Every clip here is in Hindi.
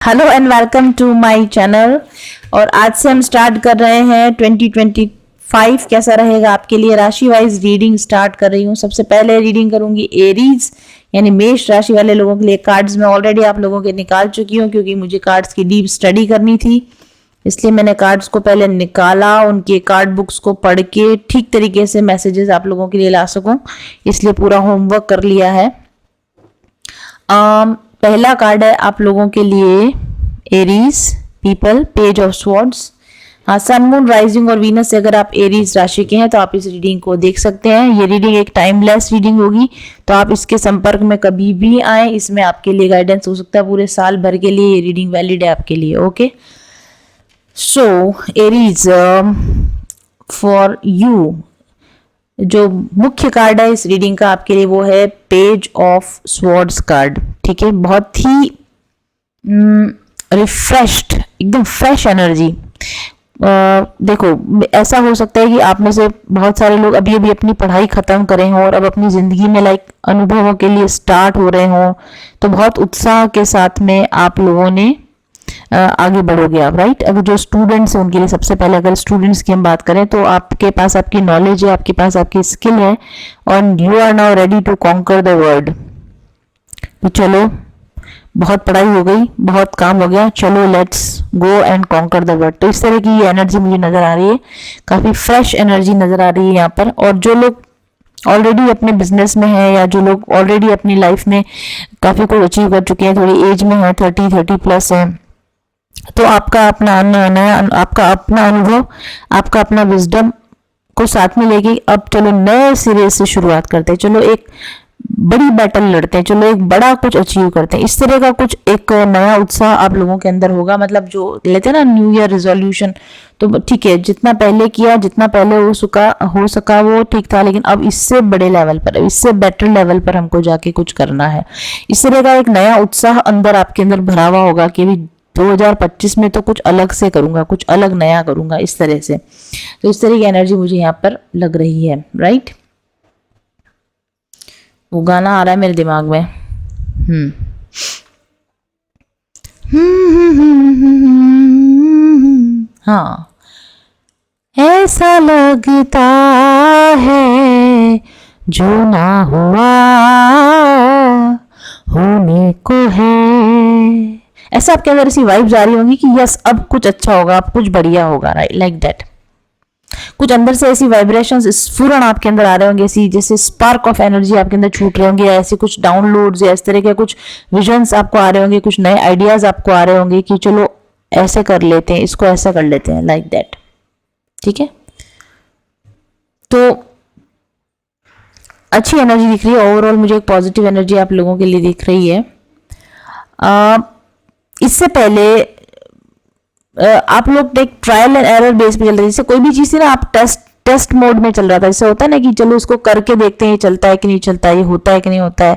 Hello and welcome to my channel. और आज से हम स्टार्ट कर रहे हैं 2025 कैसा रहेगा आपके लिए। राशि वाइज रीडिंग स्टार्ट कर रही हूँ। सबसे पहले रीडिंग करूंगी एरीज यानी मेष राशि वाले लोगों के लिए। कार्ड्स में ऑलरेडी आप लोगों के निकाल चुकी हूँ क्योंकि मुझे कार्ड्स की डीप स्टडी करनी थी, इसलिए मैंने कार्ड्स को पहले निकाला, उनके कार्ड बुक्स को पढ़ के ठीक तरीके से मैसेजेस आप लोगों के लिए ला सकूं, इसलिए पूरा होमवर्क कर लिया है। पहला कार्ड है आप लोगों के लिए Aries people, page of swords. हाँ, सन मून राइजिंग और वीनस से अगर आप एरीज राशि के हैं तो आप इस रीडिंग को देख सकते हैं। ये रीडिंग एक टाइमलेस रीडिंग होगी, तो आप इसके संपर्क में कभी भी आए, इसमें आपके लिए गाइडेंस हो सकता है। पूरे साल भर के लिए ये रीडिंग वैलिड है आपके लिए। Okay, so Aries for you, जो मुख्य कार्ड है इस रीडिंग का आपके लिए वो है पेज ऑफ स्वॉर्ड्स कार्ड। ठीक है, बहुत ही रिफ्रेश्ड, एकदम फ्रेश एनर्जी। देखो, ऐसा हो सकता है कि आप में से बहुत सारे लोग अभी अभी अपनी पढ़ाई खत्म करे हों और अब अपनी जिंदगी में अनुभवों के लिए स्टार्ट हो रहे हों, तो बहुत उत्साह के साथ में आप लोगों ने आगे बढ़ोगे आप, राइट। अगर जो स्टूडेंट्स हैं उनके लिए सबसे पहले, अगर स्टूडेंट्स की हम बात करें तो आपके पास आपकी नॉलेज है, आपके पास आपकी स्किल है और you are now ready to conquer the world. तो चलो, बहुत पढ़ाई हो गई, बहुत काम हो गया, चलो let's go and conquer the world. तो इस तरह की ये एनर्जी मुझे नजर आ रही है, काफी फ्रेश एनर्जी नजर आ रही है यहाँ पर। और जो लोग ऑलरेडी अपने बिजनेस में है या जो लोग ऑलरेडी अपनी लाइफ में काफी कुछ अचीव कर चुके हैं, थोड़ी एज में है, 30 प्लस है, तो आपका अपना नया, आपका अपना अनुभव, आपका अपना विजडम को साथ में लेके अब चलो नए सिरे से शुरुआत करते हैं, चलो एक बड़ी बैटल लड़ते हैं, चलो एक बड़ा कुछ अचीव करते हैं। इस तरह का कुछ एक नया उत्साह आप लोगों के अंदर होगा। मतलब जो लेते हैं ना न्यू ईयर रिजोल्यूशन, तो ठीक है, जितना पहले किया, जितना पहले हो सका वो ठीक था, लेकिन अब इससे बड़े लेवल पर, इससे बेटर लेवल पर हमको जाके कुछ करना है। इस तरह का एक नया उत्साह अंदर आपके अंदर भरा हुआ होगा कि अभी 2025 में तो कुछ अलग से करूंगा, कुछ अलग नया करूंगा, इस तरह से। तो इस तरह की एनर्जी मुझे यहाँ पर लग रही है, राइट। वो गाना आ रहा है मेरे दिमाग में। हाँ, ऐसा लगता है जो ना हुआ होने को है। ऐसा आपके अंदर ऐसी वाइब्स आ रही होंगी कि यस, अब कुछ अच्छा होगा, अब कुछ बढ़िया होगा, राइट, लाइक दैट। कुछ अंदर से ऐसी वाइब्रेशंस स्फुरण आपके अंदर आ रहे होंगे, ऐसी जैसे स्पार्क ऑफ एनर्जी आपके अंदर छूट रहे होंगे, या ऐसे कुछ डाउनलोड्स या इस तरह के कुछ विजन्स आपको आ रहे होंगे, कुछ नए आइडियाज आपको आ रहे होंगे कि चलो ऐसे कर लेते हैं, इसको ऐसा कर लेते हैं, लाइक दैट। ठीक है, तो अच्छी एनर्जी दिख रही है ओवरऑल, मुझे एक पॉजिटिव एनर्जी आप लोगों के लिए दिख रही है। इससे पहले आप लोग एक ट्रायल एंड एरर बेस पे चल रहे हैं। जैसे कोई भी चीज थी ना, आप टेस्ट मोड में चल रहा था। जैसे होता है ना कि चलो इसको करके देखते हैं, ये चलता है कि नहीं चलता है, ये होता है कि नहीं होता है।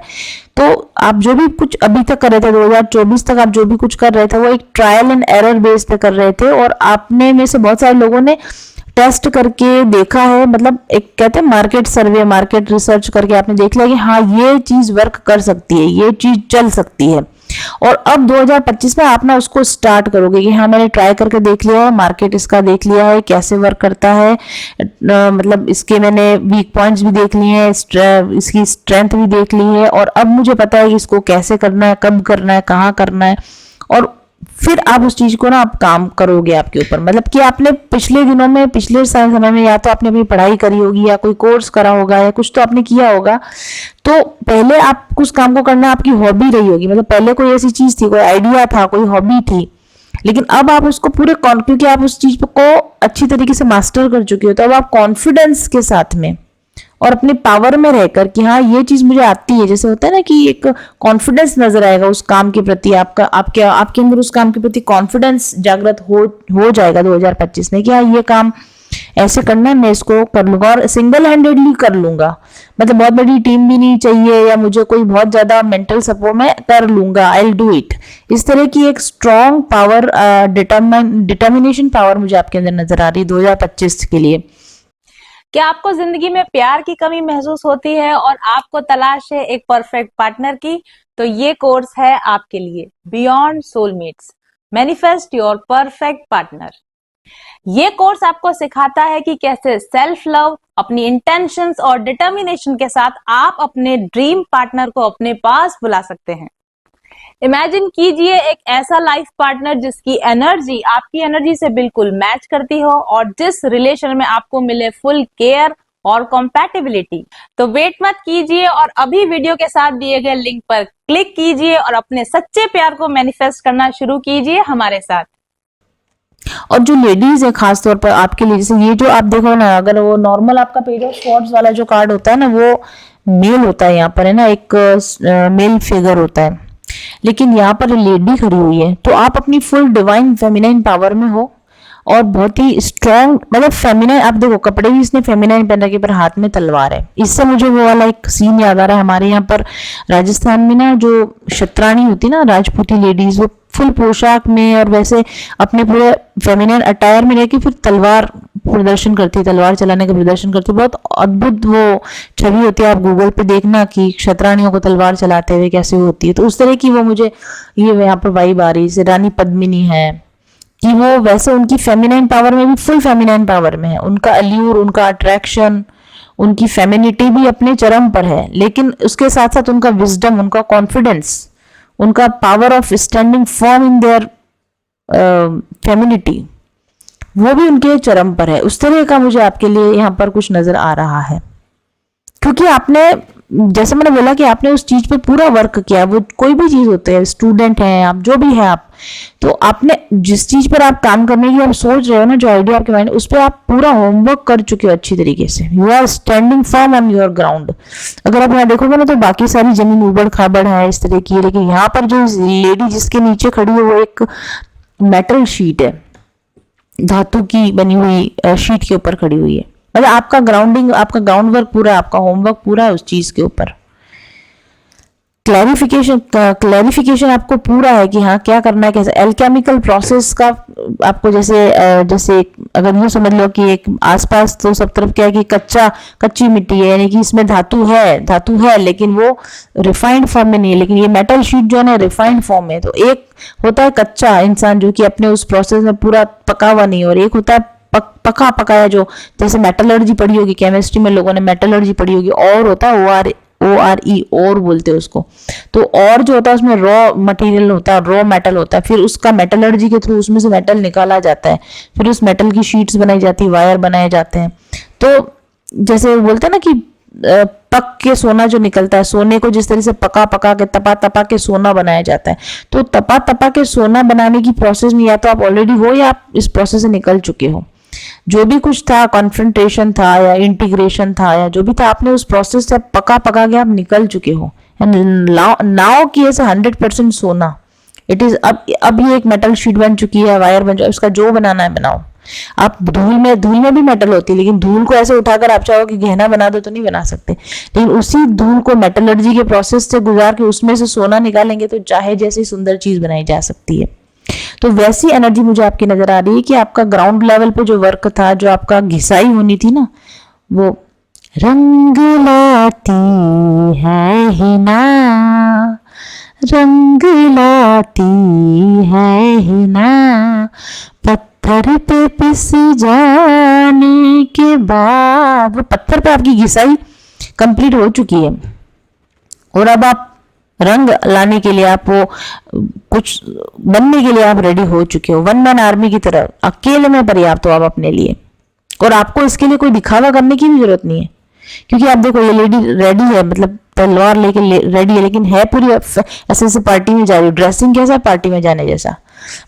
तो आप जो भी कुछ अभी तक कर रहे थे, 2024 तक आप जो भी कुछ कर रहे थे, वो एक ट्रायल एंड एरर बेस पे कर रहे थे। और आपने में से बहुत सारे लोगों ने टेस्ट करके देखा है, मतलब एक कहते हैं मार्केट सर्वे, मार्केट रिसर्च करके आपने देख लिया कि हाँ ये चीज वर्क कर सकती है, ये चीज चल सकती है। और अब 2025 में आप ना उसको स्टार्ट करोगे कि हाँ मैंने ट्राई करके देख लिया है, मार्केट इसका देख लिया है, कैसे वर्क करता है, मतलब इसके मैंने वीक पॉइंट्स भी देख लिए हैं, इसकी स्ट्रेंथ भी देख ली है, और अब मुझे पता है कि इसको कैसे करना है, कब करना है, कहाँ करना है। और फिर आप उस चीज को ना आप काम करोगे आपके ऊपर। मतलब कि आपने पिछले दिनों में, पिछले समय में या तो आपने अपनी पढ़ाई करी होगी, या कोई कोर्स करा होगा, या कुछ तो आपने किया होगा। तो पहले आप उस काम को करना आपकी हॉबी रही होगी, मतलब पहले कोई ऐसी चीज थी, कोई आइडिया था, कोई हॉबी थी, लेकिन अब आप उसको पूरे क्योंकि आप उस चीज को अच्छी तरीके से मास्टर कर चुके हो, तो अब आप कॉन्फिडेंस के साथ में और अपने पावर में रहकर कि हाँ ये चीज मुझे आती है, जैसे होता है ना कि एक कॉन्फिडेंस नजर आएगा उस काम के प्रति, आपका आपके आपके अंदर उस काम के प्रति कॉन्फिडेंस जागृत हो जाएगा 2025 में कि हाँ ये काम ऐसे करना है, मैं इसको कर लूंगा और सिंगल हैंडेडली कर लूंगा। मतलब बहुत बड़ी टीम भी नहीं चाहिए या मुझे कोई बहुत ज्यादा मेंटल सपोर्ट, मैं कर लूंगा, आई विल डू इट। इस तरह की एक स्ट्रॉन्ग पावर, डिटर्मिनेशन पावर मुझे आपके अंदर नजर आ रही है 2025 के लिए। क्या आपको जिंदगी में प्यार की कमी महसूस होती है और आपको तलाश है एक परफेक्ट पार्टनर की? तो ये कोर्स है आपके लिए, beyond soulmates, manifest your perfect partner. ये कोर्स आपको सिखाता है कि कैसे सेल्फ लव, अपनी इंटेंशंस और डिटर्मिनेशन के साथ आप अपने ड्रीम पार्टनर को अपने पास बुला सकते हैं। इमेजिन कीजिए एक ऐसा लाइफ पार्टनर जिसकी एनर्जी आपकी एनर्जी से बिल्कुल मैच करती हो और जिस रिलेशन में आपको मिले फुल केयर और कॉम्पैटिबिलिटी। तो वेट मत कीजिए और अभी वीडियो के साथ दिए गए लिंक पर क्लिक कीजिए और अपने सच्चे प्यार को मैनिफेस्ट करना शुरू कीजिए हमारे साथ। और जो लेडीज है खास तौर पर आपके लिए, जैसे ये जो आप देखो ना, अगर वो नॉर्मल आपका पेज ऑफ स्वॉर्ड्स वाला जो कार्ड होता है ना, वो मेल होता है, यहाँ पर है ना एक मेल फिगर होता है, लेकिन यहाँ पर लेडी खड़ी हुई है, तो आप अपनी फुल डिवाइन फेमिनाइन पावर में हो और बहुत ही स्ट्रॉन्ग, मतलब फेमिनाइन। आप देखो कपड़े भी इसने फेमिनाइन पहन रखे, पर हाथ में तलवार है। इससे मुझे वो वाला एक सीन याद आ रहा है, हमारे यहाँ पर राजस्थान में ना जो शतरानी होती ना, राजपूती लेडीज, वो फुल पोशाक में और वैसे अपने पूरे फेमिनाइन अटायर में रहकर फिर तलवार प्रदर्शन करती है, तलवार चलाने का प्रदर्शन करती है। बहुत अद्भुत वो छवि होती है, आप गूगल पे देखना कि क्षत्राणियों को तलवार चलाते हुए कैसे होती है। तो उस तरह की वो मुझे ये यहाँ पर वाइब आ रही है। रानी पद्मिनी है कि वो वैसे उनकी फेमिनाइन पावर में भी फुल फेमिनाइन पावर में है, उनका अल्यूर, उनका अट्रैक्शन, उनकी फेमिनिटी भी अपने चरम पर है, लेकिन उसके साथ साथ उनका विजडम, उनका कॉन्फिडेंस, उनका power of standing firm in their femininity, वो भी उनके चरम पर है। उस तरह का मुझे आपके लिए यहाँ पर कुछ नजर आ रहा है, क्योंकि आपने, जैसे मैंने बोला कि आपने उस चीज पे पूरा वर्क किया। वो कोई भी चीज होती है, स्टूडेंट हैं आप, जो भी है आप, तो आपने जिस चीज पर आप काम करने की आप सोच रहे हो ना, जो आइडिया आपके माइंड, उस पर आप पूरा होमवर्क कर चुके हो अच्छी तरीके से। You are standing firm on your ground. अगर आप यहाँ देखोगे ना, तो बाकी सारी जमीन उबड़ खाबड़ है इस तरह की, लेकिन यहाँ पर जो लेडी जिसके नीचे खड़ी है, वो एक मेटल शीट है, धातु की बनी हुई शीट के ऊपर खड़ी हुई है। मतलब आपका ग्राउंडिंग, आपका ग्राउंड वर्क पूरा, आपका होमवर्क पूरा है उस चीज के ऊपर। क्लैरिफिकेशन आपको पूरा है कि हाँ क्या करना है, कैसे एल्केमिकल प्रोसेस का आपको, जैसे अगर यूँ समझ लो कि एक आसपास तो सब तरफ क्या है कि कच्ची मिट्टी है, यानी कि इसमें धातु है लेकिन वो रिफाइंड फॉर्म में नहीं है। लेकिन ये मेटल शीट जो है ना, रिफाइंड फॉर्म में। तो एक होता है कच्चा इंसान जो कि अपने उस प्रोसेस में पूरा पका हुआ नहीं, और एक होता है पका पकाया, जो जैसे मेटलर्जी पढ़ी होगी केमिस्ट्री में, लोगों ने मेटलर्जी पढ़ी होगी। और होता है ORE, और बोलते हैं उसको। तो और जो होता है उसमें रॉ मटेरियल होता है, रॉ मेटल होता है, फिर उसका मेटलर्जी के थ्रू उसमें से मेटल निकाला जाता है, फिर उस मेटल की शीट्स बनाई जाती है, वायर बनाए जाते हैं। तो जैसे बोलते हैं ना कि पक के सोना जो निकलता है, सोने को जिस तरह से पका के तपा के सोना बनाया जाता है, तो तपा के सोना बनाने की प्रोसेस में या तो आप ऑलरेडी हो या आप इस प्रोसेस से निकल चुके हो। जो भी कुछ था, कॉन्फ्रंटेशन था या इंटीग्रेशन था या जो भी था, आपने उस प्रोसेस से पका के आप निकल चुके हो। नाउ की ऐसा 100% सोना इट इज। अब ये एक मेटल शीट बन चुकी है, वायर बन चुकी है, उसका जो बनाना है बनाओ। आप धूल में भी मेटल होती है, लेकिन धूल को ऐसे उठाकर आप चाहो कि गहना बना दो तो नहीं बना सकते, लेकिन उसी धूल को मेटलर्जी के प्रोसेस से गुजार के उसमें से सोना निकालेंगे तो चाहे जैसी सुंदर चीज बनाई जा सकती है। तो वैसी एनर्जी मुझे आपकी नजर आ रही है कि आपका ग्राउंड लेवल पे जो वर्क था, जो आपका घिसाई होनी थी ना, वो रंग लाती है हिना, रंग लाती है हिना, पत्थर पे पिस जाने के बाद, वो पत्थर पे आपकी घिसाई कंप्लीट हो चुकी है। और अब आप रंग लाने के लिए, आप वो कुछ बनने के लिए आप रेडी हो चुके हो, वन मैन आर्मी की तरह, अकेले में पर्याप्त हो आप अपने लिए। और आपको इसके लिए कोई दिखावा करने की भी जरूरत नहीं है, क्योंकि आप देखो ये लेडी रेडी है, मतलब तलवार लेके रेडी है, लेकिन है पूरी ऐसे पार्टी में जा रही है। ड्रेसिंग कैसा है, पार्टी में जाने जैसा।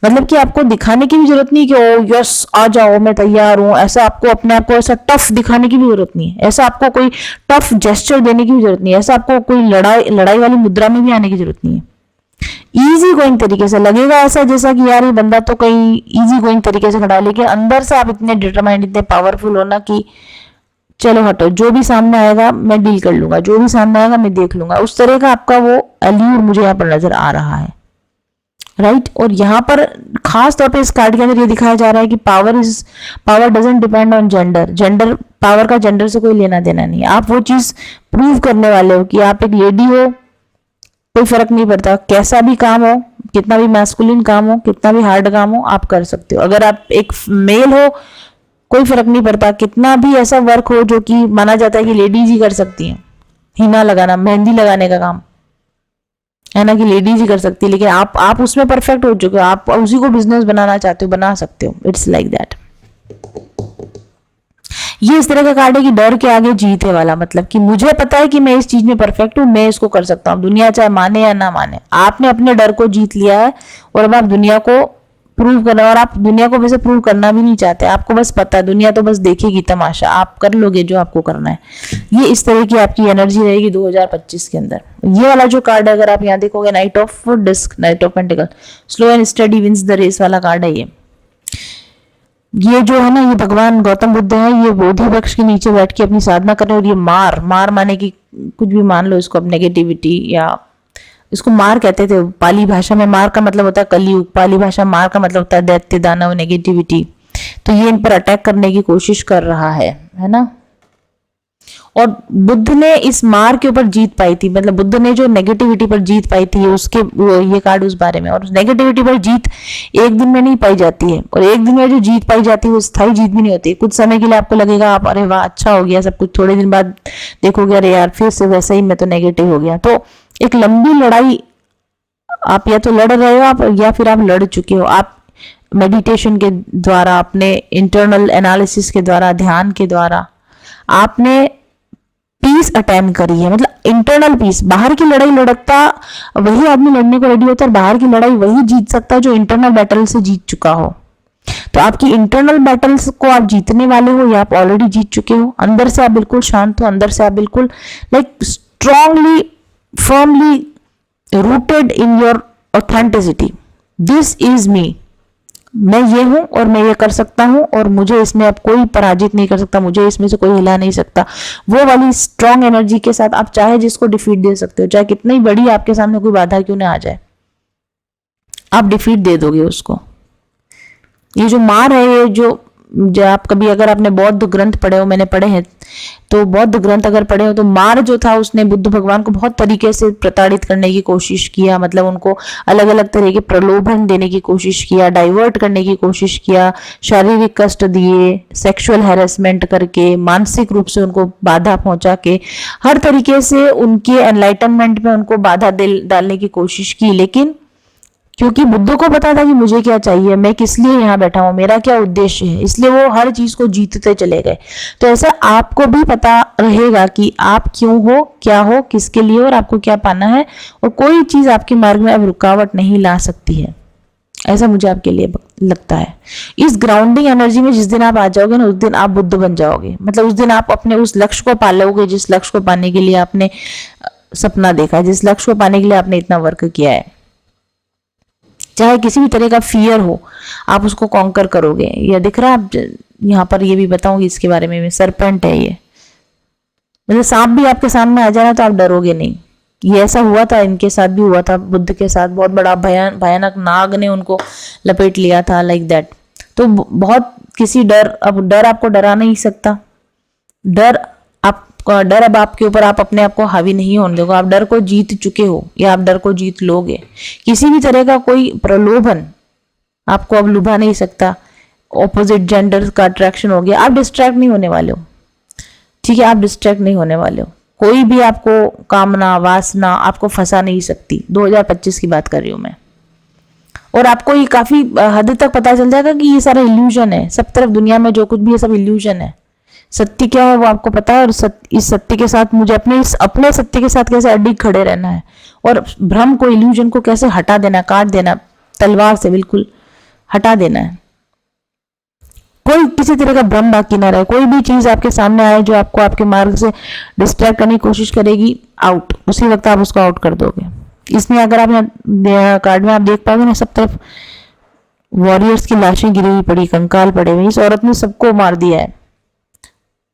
मतलब कि आपको दिखाने की भी जरूरत नहीं कि ओ यस आ जाओ मैं तैयार हूँ, ऐसा आपको अपने आप को ऐसा टफ दिखाने की भी जरूरत नहीं है, ऐसा आपको कोई टफ जेस्चर देने की भी जरूरत नहीं है, ऐसा आपको कोई लड़ाई वाली मुद्रा में भी आने की जरूरत नहीं है। इजी गोइंग तरीके से लगेगा ऐसा जैसा कि यार ये बंदा तो कहीं इजी गोइंग तरीके से खड़ा है, लेकिन अंदर से आप इतने डिटरमाइंड, इतने पावरफुल हो ना कि चलो हटो, जो भी सामने आएगा मैं डील कर लूंगा, जो भी सामने आएगा मैं देख लूंगा। उस तरह का आपका वो अल्यूर मुझे यहाँ पर नजर आ रहा है, राइट। और यहाँ पर खास तौर पे इस कार्ड के अंदर ये दिखाया जा रहा है कि power doesn't depend on gender power का जेंडर से कोई लेना देना नहीं है। आप वो चीज प्रूव करने वाले हो कि आप एक लेडी हो, कोई फर्क नहीं पड़ता, कैसा भी काम हो, कितना भी मैस्कुलिन काम हो, कितना भी हार्ड काम हो, आप कर सकते हो। अगर आप एक मेल हो, कोई फर्क नहीं पड़ता, कितना भी ऐसा वर्क हो जो कि माना जाता है कि लेडीज ही कर सकती हैं, हिना लगाना, मेहंदी लगाने का काम है ना, कि लेडीज ही कर सकती है, लेकिन आप उसमें परफेक्ट हो चुके हो, आप उसी को बिजनेस बनाना चाहते हो, बना सकते हो। It's like that. ये इस तरह का कार्ड है कि डर के आगे जीत है वाला, मतलब कि मुझे पता है कि मैं इस चीज में परफेक्ट हूं, मैं इसको कर सकता हूं, दुनिया चाहे माने या ना माने। आपने अपने डर को जीत लिया है और अब आप दुनिया को प्रूव करना, और आप दुनिया को वैसे प्रूव करना भी नहीं चाहते, आपको बस पता है, दुनिया तो बस देखेगी तमाशा, आप कर लोगे जो आपको करना है। ये इस तरह की आपकी एनर्जी रहेगी 2025 के अंदर। ये वाला जो कार्ड है, अगर आप यहाँ देखोगे, knight of disc, knight of pentacle, slow and steady wins the race वाला कार्ड है ये जो है ना, ये भगवान गौतम बुद्ध है, ये बोधि वृक्ष के नीचे बैठ के अपनी साधना कर रहे हैं, और ये मार माने की कुछ भी मान लो इसको, अब नेगेटिविटी, या इसको मार कहते थे पाली भाषा में। मार का मतलब होता है कलयुग, पाली भाषा मार का मतलब होता है दैत्य, दानव, नेगेटिविटी। तो ये इन पर अटैक करने की कोशिश कर रहा है ना। और बुद्ध ने इस मार के ऊपर जीत पाई थी, मतलब बुद्ध ने जो नेगेटिविटी पर जीत पाई थी, उसके ये कार्ड उस बारे में। और नेगेटिविटी पर जीत एक दिन में नहीं पाई जाती है, और एक दिन में जो जीत पाई जाती है वो स्थायी जीत भी नहीं होती। कुछ समय के लिए आपको लगेगा आप अरे वाह अच्छा हो गया सब कुछ, थोड़े दिन बाद देखोगे अरे यार फिर से वैसा ही मैं तो नेगेटिव हो गया। तो एक लंबी लड़ाई आप या तो लड़ रहे हो आप, या फिर आप लड़ चुके हो। आप मेडिटेशन के द्वारा, अपने इंटरनल एनालिसिस के द्वारा, ध्यान के द्वारा आपने पीस अटेम्प्ट करी है, मतलब इंटरनल पीस। बाहर की लड़ाई लड़ता वही आदमी लड़ने को रेडी होता है, और बाहर की लड़ाई वही जीत सकता है जो इंटरनल बैटल से जीत चुका हो। तो आपकी इंटरनल बैटल्स को आप जीतने वाले हो, या आप ऑलरेडी जीत चुके हो। अंदर से आप बिल्कुल शांत हो, अंदर से आप बिल्कुल like strongly, firmly rooted in your authenticity. This is me, मैं ये हूं और मैं ये कर सकता हूं, और मुझे इसमें अब कोई पराजित नहीं कर सकता, मुझे इसमें से कोई हिला नहीं सकता। वो वाली स्ट्रांग एनर्जी के साथ आप चाहे जिसको डिफीट दे सकते हो, चाहे कितनी बड़ी आपके सामने कोई बाधा क्यों ना आ जाए, आप डिफीट दे दोगे उसको। ये जो मार है, ये जो आप कभी अगर आपने बौद्ध ग्रंथ पढ़े हो, मैंने पढ़े हैं, तो बौद्ध ग्रंथ अगर पढ़े हो तो मार जो था उसने बुद्ध भगवान को बहुत तरीके से प्रताड़ित करने की कोशिश किया, मतलब उनको अलग अलग तरह के प्रलोभन देने की कोशिश किया, डाइवर्ट करने की कोशिश किया, शारीरिक कष्ट दिए, सेक्सुअल हैरेसमेंट करके, मानसिक रूप से उनको बाधा पहुंचा के, हर तरीके से उनके एनलाइटनमेंट में उनको बाधा डालने की कोशिश की। लेकिन क्योंकि बुद्ध को पता था कि मुझे क्या चाहिए, मैं किस लिए यहाँ बैठा हूँ, मेरा क्या उद्देश्य है, इसलिए वो हर चीज को जीतते चले गए। तो ऐसा आपको भी पता रहेगा कि आप क्यों हो, क्या हो, किसके लिए, और आपको क्या पाना है, और कोई चीज आपके मार्ग में अब रुकावट नहीं ला सकती है। ऐसा मुझे आपके लिए लगता है। इस ग्राउंडिंग एनर्जी में जिस दिन आप आ जाओगे ना, उस दिन आप बुद्ध बन जाओगे। मतलब उस दिन आप अपने उस लक्ष्य को पा लोगे जिस लक्ष्य को पाने के लिए आपने सपना देखा, जिस लक्ष्य को पाने के लिए आपने इतना वर्क किया है। चाहे किसी भी तरह का फियर हो, आप उसको कॉन्कर करोगे। या दिख रहा है, आप यहाँ पर ये भी बताऊंगी इसके बारे में, सरपेंट है ये, मतलब सांप भी आपके सामने आ जाए ना तो आप डरोगे नहीं। ये ऐसा हुआ था, इनके साथ भी हुआ था, बुद्ध के साथ बहुत बड़ा भयानक नाग ने उनको लपेट लिया था, लाइक दैट। तो बहुत किसी अब डर आपको डरा नहीं सकता। डर अब आपके ऊपर, आप अपने आप को हावी नहीं होने दोगे। आप डर को जीत चुके हो, या आप डर को जीत लोगे। किसी भी तरह का कोई प्रलोभन आपको अब लुभा नहीं सकता। ऑपोजिट जेंडर का अट्रैक्शन हो गया, आप डिस्ट्रैक्ट नहीं होने वाले हो, ठीक है, आप डिस्ट्रैक्ट नहीं होने वाले हो। कोई भी आपको कामना, वासना आपको फंसा नहीं सकती। 2025 की बात कर रही हूं मैं। और आपको ये काफी हद तक पता चल जाएगा कि ये सारा इल्यूजन है। सब तरफ दुनिया में जो कुछ भी है सब इल्यूजन है। सत्य क्या है वो आपको पता है, और इस सत्य के साथ मुझे अपने सत्य के साथ कैसे अडिग खड़े रहना है, और भ्रम को, इल्यूजन को कैसे हटा देना, काट देना, तलवार से बिल्कुल हटा देना है। कोई किसी तरह का भ्रम बाकी ना रहे। कोई भी चीज आपके सामने आए जो आपको आपके मार्ग से डिस्ट्रैक्ट करने की कोशिश करेगी, आउट, उसी वक्त आप उसको आउट कर दोगे। इसमें अगर आप कार्ड में आप देख पाओगे ना, सब तरफ वॉरियर्स की लाशें गिरी हुई पड़ी, कंकाल पड़े हुए। इस औरत ने सबको मार दिया है।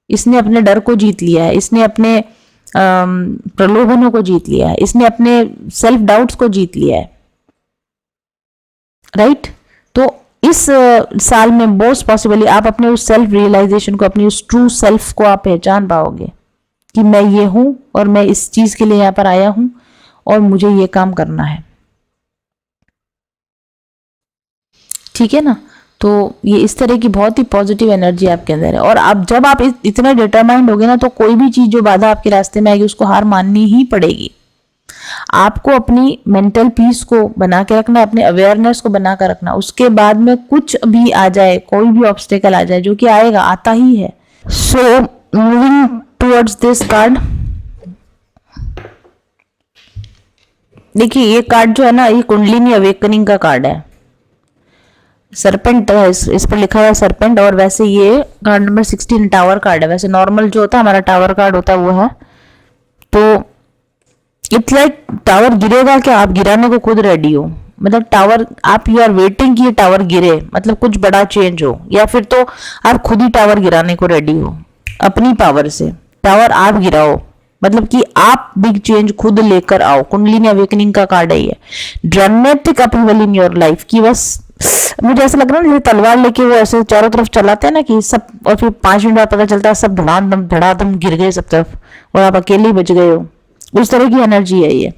इसने अपने डर को जीत लिया है, इसने अपने प्रलोभनों को जीत लिया है, इसने अपने सेल्फ डाउट्स को जीत लिया है, राइट। तो इस साल में मोस्ट पॉसिबली आप अपने उस सेल्फ रियलाइजेशन को, अपनी उस ट्रू सेल्फ को आप पहचान पाओगे कि मैं ये हूं और मैं इस चीज के लिए यहाँ पर आया हूं, और मुझे ये काम करना है। ठीक है ना। तो ये इस तरह की बहुत ही पॉजिटिव एनर्जी आपके अंदर है। और आप जब आप इतने डिटरमाइंड होगे ना, तो कोई भी चीज जो बाधा आपके रास्ते में आएगी उसको हार माननी ही पड़ेगी। आपको अपनी मेंटल पीस को बना के रखना, अपने अवेयरनेस को बना कर रखना। उसके बाद में कुछ भी आ जाए, कोई भी ऑब्स्टेकल आ जाए, जो कि आएगा, आता ही है। So moving towards this card, देखिए ये कार्ड जो है ना, ये कुंडलिनी अवेकनिंग का कार्ड है। सरपेंट, इस पर लिखा हुआ है सरपेंट। और वैसे ये कार्ड नंबर 16 टावर कार्ड है। वैसे नॉर्मल जो होता है हमारा टावर कार्ड होता है वो है। तो इट्स लाइक टावर गिरेगा क्या, आप गिराने को खुद रेडी हो। मतलब टावर, आप यू आर वेटिंग कि ये टावर गिरे, मतलब कुछ बड़ा चेंज हो, या फिर तो आप खुद ही टावर गिराने को रेडी हो अपनी पावर से। टावर आप गिराओ, मतलब कि आप बिग चेंज खुद लेकर आओ। कुंडलिनी अवेकनिंग का कार्ड है ये। ड्रामेटिक अपीवल इन योर लाइफ की बस मुझे ऐसा लग रहा है ना, तलवार लेके वो ऐसे चारों तरफ चलाते हैं ना कि सब, और फिर 5 मिनट बाद पता चलता है सब धड़ाधम गिर गए सब तरफ और आप अकेले ही बच गए हो। उस तरह की एनर्जी है ये।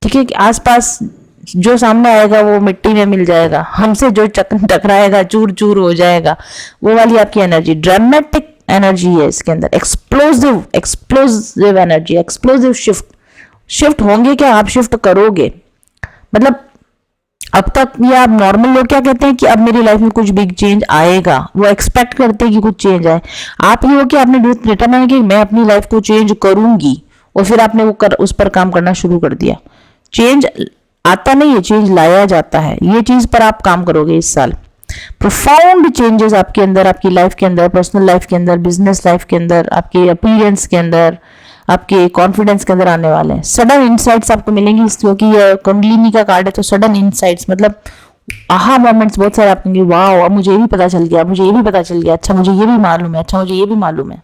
ठीक है कि आसपास जो सामने आएगा वो मिट्टी में मिल जाएगा, हमसे जो टकराएगा चूर चूर हो जाएगा, वो वाली आपकी एनर्जी। ड्रामेटिक एनर्जी है इसके अंदर। एक्सप्लोसिव एनर्जी, एक्सप्लोसिव शिफ्ट होंगे क्या, आप शिफ्ट करोगे। मतलब अब तक ये आप नॉर्मल लोग क्या कहते हैं कि अब मेरी लाइफ में कुछ बिग चेंज आएगा, वो एक्सपेक्ट करते हैं कि कुछ चेंज आए। आप ये हो कि आपने डिटरमाइन कि मैं अपनी लाइफ को चेंज करूंगी, और फिर आपने उस पर काम करना शुरू कर दिया। चेंज आता नहीं है, चेंज लाया जाता है। ये चीज पर आप काम करोगे इस साल। प्रोफाउंड चेंजेस आपके अंदर, आपकी लाइफ के अंदर, पर्सनल लाइफ के अंदर, बिजनेस लाइफ के अंदर, आपके अपीयरेंस के अंदर, आपके कॉन्फिडेंस के अंदर आने वाले हैं। सडन इनसाइट्स आपको मिलेंगी, क्योंकि ये कुंडलिनी का कार्ड है। तो सडन इनसाइट्स मतलब आहा मोमेंट्स बहुत सारे आप कहेंगे वाह, अब मुझे ये भी पता चल गया, मुझे ये भी पता चल गया, अच्छा मुझे ये भी मालूम है, अच्छा मुझे ये भी मालूम है।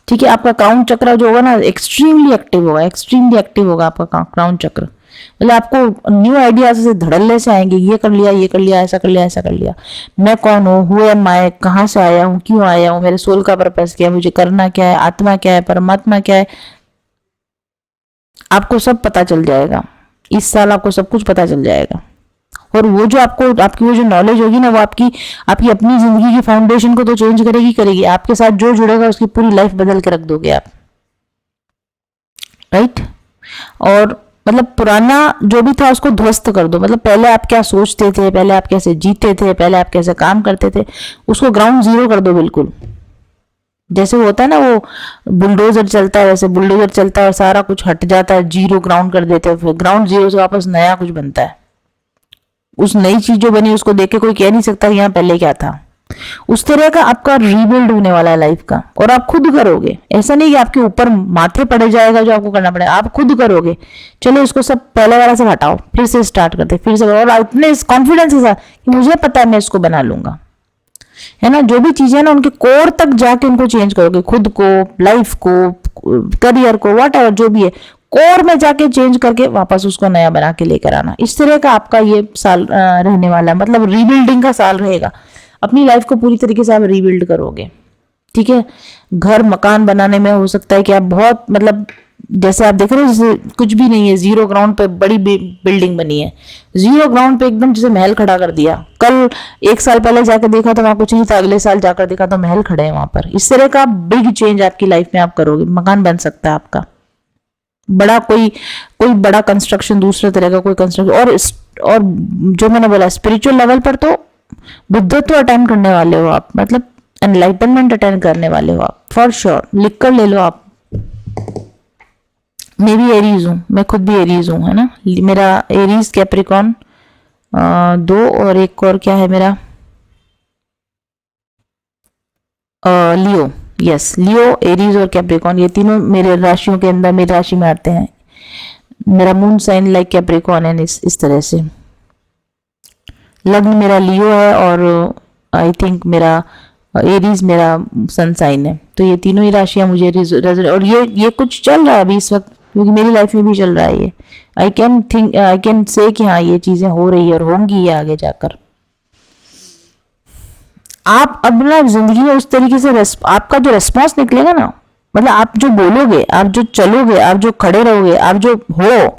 ठीक है, आपका क्राउन चक्र जो होगा ना, एक्सट्रीमली एक्टिव होगा, एक्सट्रीमली एक्टिव होगा आपका क्राउन चक्र। मतलब आपको न्यू आइडियाज से धड़ल्ले से आएंगे, ये कर लिया, ये कर लिया, ऐसा कर लिया, ऐसा कर लिया। मैं कौन हूँ, हु एम आई, कहाँ से आया हूँ, क्यों आया हूँ, मेरे सोल का पर्पस क्या है, मुझे करना क्या है, आत्मा क्या है, परमात्मा क्या है, आपको सब पता चल जाएगा। इस साल आपको सब कुछ पता चल जाएगा। और वो जो आपकी वो जो नॉलेज होगी ना, वो आपकी अपनी जिंदगी की फाउंडेशन को तो चेंज करेगी। आपके साथ जो जुड़ेगा उसकी पूरी लाइफ बदल के रख दोगे आप। राइट। और मतलब पुराना जो भी था उसको ध्वस्त कर दो। मतलब पहले आप क्या सोचते थे, पहले आप कैसे जीते थे, पहले आप कैसे काम करते थे, उसको ग्राउंड जीरो कर दो बिल्कुल। जैसे होता है ना, वो बुलडोजर चलता है, वैसे बुलडोजर चलता है और सारा कुछ हट जाता है, जीरो ग्राउंड कर देते हैं, फिर ग्राउंड जीरो से वापस नया कुछ बनता है। उस नई चीज जो बनी उसको देख के कोई कह नहीं सकता यहाँ पहले क्या था। उस तरह का आपका रीबिल्ड होने वाला है लाइफ का, और आप खुद करोगे। ऐसा नहीं कि आपके ऊपर माथे पड़ जाएगा जो आपको करना पड़ेगा, आप खुद करोगे। चलो इसको सब पहले वाला से हटाओ, फिर से स्टार्ट करते, फिर से, और इतने कॉन्फिडेंस के साथ कि मुझे पता है मैं इसको बना लूंगा, है ना। जो भी चीजें ना उनके कोर तक जाके उनको चेंज करोगे, खुद को, लाइफ को, करियर को, वॉट एवर जो भी है, कोर में जाके चेंज करके वापस उसको नया बना के लेकर आना। इस तरह का आपका ये साल रहने वाला है। मतलब रीबिल्डिंग का साल रहेगा। अपनी लाइफ को पूरी तरीके से आप रीबिल्ड करोगे। ठीक है। घर मकान बनाने में हो सकता है कि आप बहुत, मतलब जैसे आप देख रहे हो, जैसे कुछ भी नहीं है, जीरो ग्राउंड पे बड़ी बिल्डिंग बनी है, जीरो ग्राउंड पे एकदम जैसे महल खड़ा कर दिया। कल 1 साल पहले जाकर देखा तो वहां कुछ नहीं था, अगले साल जाकर देखा तो महल खड़े हैं वहां पर। इस तरह का बिग चेंज आपकी लाइफ में आप करोगे। मकान बन सकता है आपका बड़ा, कोई बड़ा कंस्ट्रक्शन, दूसरे तरह का कोई कंस्ट्रक्शन। और जो मैंने बोला स्पिरिचुअल लेवल पर तो बुद्धत्व अटेंड करने वाले हो आप, मतलब एनलाइटनमेंट अटेंड करने वाले हो आप, फॉर श्योर। लिख कर ले लो आप। मैं भी एरीज हूँ, मैं खुद भी एरीज हूँ, है ना। मेरा एरीज, कैप्रिकॉन 2, और एक और क्या है मेरा, लियो। यस, लियो, एरीज और कैप्रिकॉन, ये तीनों मेरे राशियों के अंदर, मेरी राशि में आते हैं। मेरा मून साइन लाइक कैप्रिकॉन है, इस तरह से। लग्न मेरा लियो है, और आई थिंक मेरा एरीज मेरा सन साइन है। तो ये तीनों ही राशियां मुझे और ये कुछ चल रहा है अभी इस वक्त, क्योंकि मेरी लाइफ में भी चल रहा है ये। आई कैन से कि हाँ ये चीजें हो रही है और होंगी ये आगे जाकर। आप अपना जिंदगी में उस तरीके से आपका जो रेस्पॉन्स निकलेगा ना, मतलब आप जो बोलोगे, आप जो चलोगे, आप जो खड़े रहोगे, आप जो हो,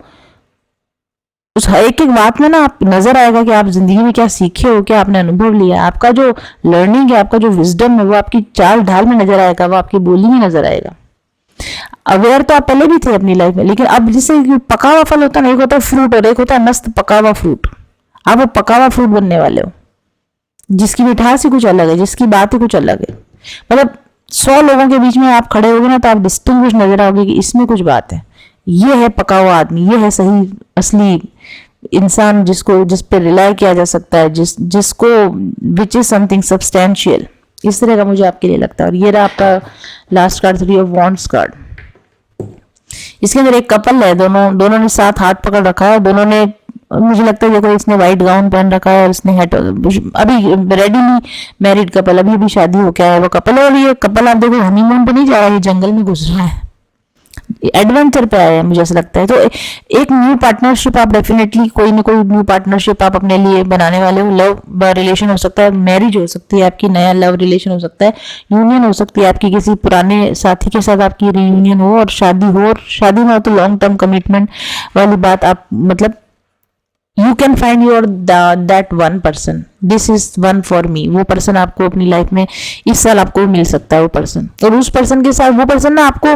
उस हर एक एक बात में ना आप नजर आएगा कि आप जिंदगी में क्या सीखे हो, क्या आपने अनुभव लिया। आपका जो लर्निंग है, आपका जो विजडम है, वो आपकी चाल ढाल में नजर आएगा, वो आपकी बोली में नजर आएगा। अवेयर तो आप पहले भी थे अपनी लाइफ में, लेकिन अब जैसे पका हुआ फल होता है ना, एक होता है फ्रूट और एक होता है मस्त पका हुआ फ्रूट। आप वो पका हुआ फ्रूट बनने वाले हो, जिसकी मिठास ही कुछ अलग है, जिसकी बात ही कुछ अलग है। मतलब 100 लोगों के बीच में आप खड़े होगे ना, तो आप डिस्टिंग्विश नजर आओगे कि इसमें कुछ बात है, ये है पका हुआ आदमी, ये है सही असली इंसान, जिस पे रिलाई किया जा सकता है, जिसको विच इज समथिंग सब्सटेंशियल। इस तरह का मुझे आपके लिए लगता है। और ये रहा आपका last card, 3 of wands card. इसके अंदर एक कपल है, दोनों ने साथ हाथ पकड़ रखा है, दोनों ने, मुझे लगता है देखो इसने व्हाइट गाउन पहन रखा है और इसने अभी रेडीली मैरिड कपल, अभी शादी हो गया है वो कपल। और ये कपल आप देखो हनीमून पे नहीं जा रहा है, ये जंगल में घुस रहा है, एडवेंचर पे आया है, मुझे ऐसा लगता है। तो एक न्यू पार्टनरशिप आप डेफिनेटली, कोई ना कोई न्यू पार्टनरशिप आप अपने लिए बनाने वाले हो। लव रिलेशन हो सकता है, मैरिज हो सकती है आपकी, नया लव रिलेशन हो सकता है, यूनियन हो सकती है आपकी, किसी पुराने साथी के साथ आपकी रियूनियन हो, और शादी हो। और शादी में हो तो लॉन्ग टर्म कमिटमेंट वाली बात, आप मतलब you can find your that one person, this is one for me. वो पर्सन आपको अपनी लाइफ में इस साल आपको मिल सकता है, वो पर्सन। और उस पर्सन के साथ, वो पर्सन ना आपको,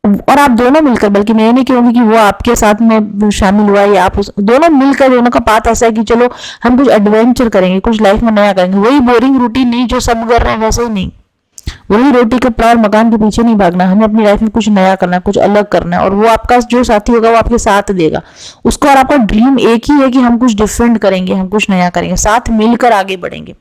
और आप दोनों मिलकर, बल्कि मैं ये नहीं कहूंगी कि वो आपके साथ में शामिल हुआ या आप दोनों मिलकर, दोनों का पाथ ऐसा है कि चलो हम कुछ एडवेंचर करेंगे, कुछ लाइफ में नया करेंगे। वही बोरिंग रूटीन नहीं जो सब कर रहे हैं, वैसे ही नहीं, वही रोटी कपड़ा और मकान के पीछे नहीं भागना। हमें अपनी लाइफ में कुछ नया करना है, कुछ अलग करना है, और वो आपका जो साथी होगा वो आपके साथ देगा उसको। और आपका ड्रीम एक ही है कि हम कुछ डिफरेंट करेंगे, हम कुछ नया करेंगे, साथ मिलकर आगे बढ़ेंगे।